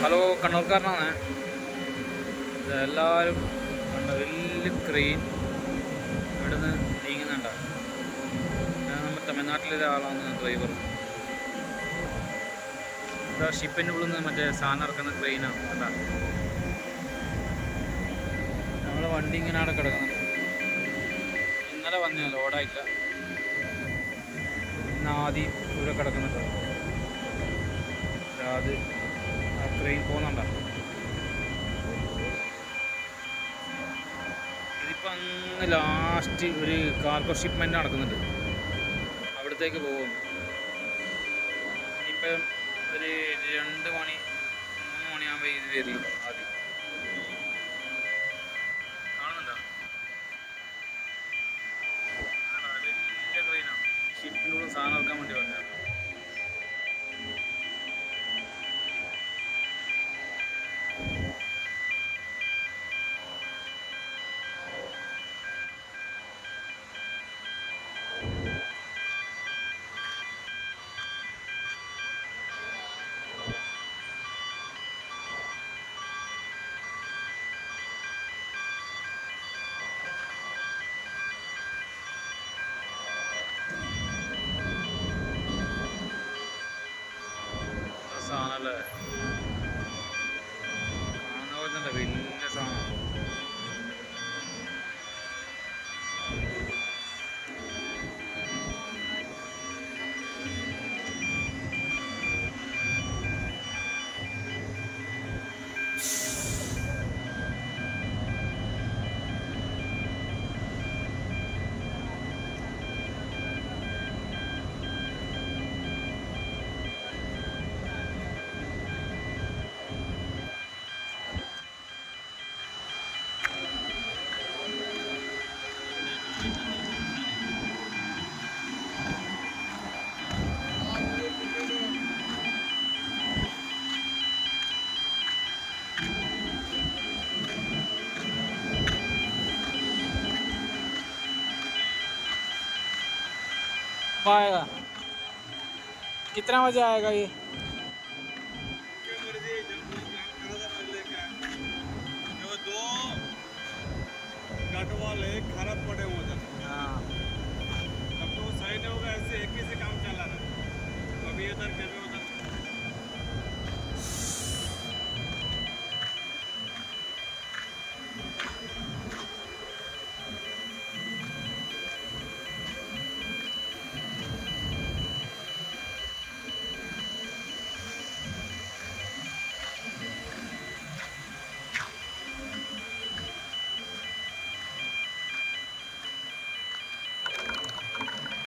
Hello, കണ്ണൂർക്കാരനാണ്. ഇതെല്ലാവരും കണ്ട വലിയ ക്രെയിൻ ഇവിടുന്ന് നീങ്ങുന്നുണ്ട്. നമ്മുടെ തമിഴ്നാട്ടിലെ ഒരാളാണ് ഡ്രൈവർ. ഇതാ ഷിപ്പിൻ്റെ ഉള്ളിൽ നിന്ന് മറ്റേ സാധനം ഇറക്കുന്ന ക്രെയിനാണ്. കണ്ട നമ്മളെ വണ്ടി ഇങ്ങനെ അവിടെ കിടക്കുന്നുണ്ട്. ഇന്നലെ വന്നു, ലോഡായില്ല. ഇന്ന് ആദ്യം ഇവിടെ കിടക്കുന്നുണ്ട്. അത് ആ ക്രെയിൻ പോകുന്നുണ്ടോ? ഇതിപ്പോൾ അങ്ങ് ലാസ്റ്റ് ഒരു കാർഗോ ഷിപ്മെൻ്റ് നടക്കുന്നുണ്ട്, അവിടത്തേക്ക് പോകുന്നു. ഇനിയിപ്പം ഒരു 2 മണി 3 മണിയാകുമ്പോൾ ഇത് വരില്ല. ആദ്യം കാണുന്നുണ്ടോ? വലിയ ക്രെയിനാണ്. ഷിപ്പിനുള്ള സാധനം ഇറക്കാൻ വേണ്ടി വന്നതാണ്. സാധനമല്ലേ, കാണുന്ന പോലെ തന്നെ വലിയ സാധനം. आएगा कितना बजे आएगा ये? दो कट वाले खराब पड़े हो जाते। हाँ, तब तो वो साइड होगा, ऐसे एक ही से काम चला रहा है। अभी इधर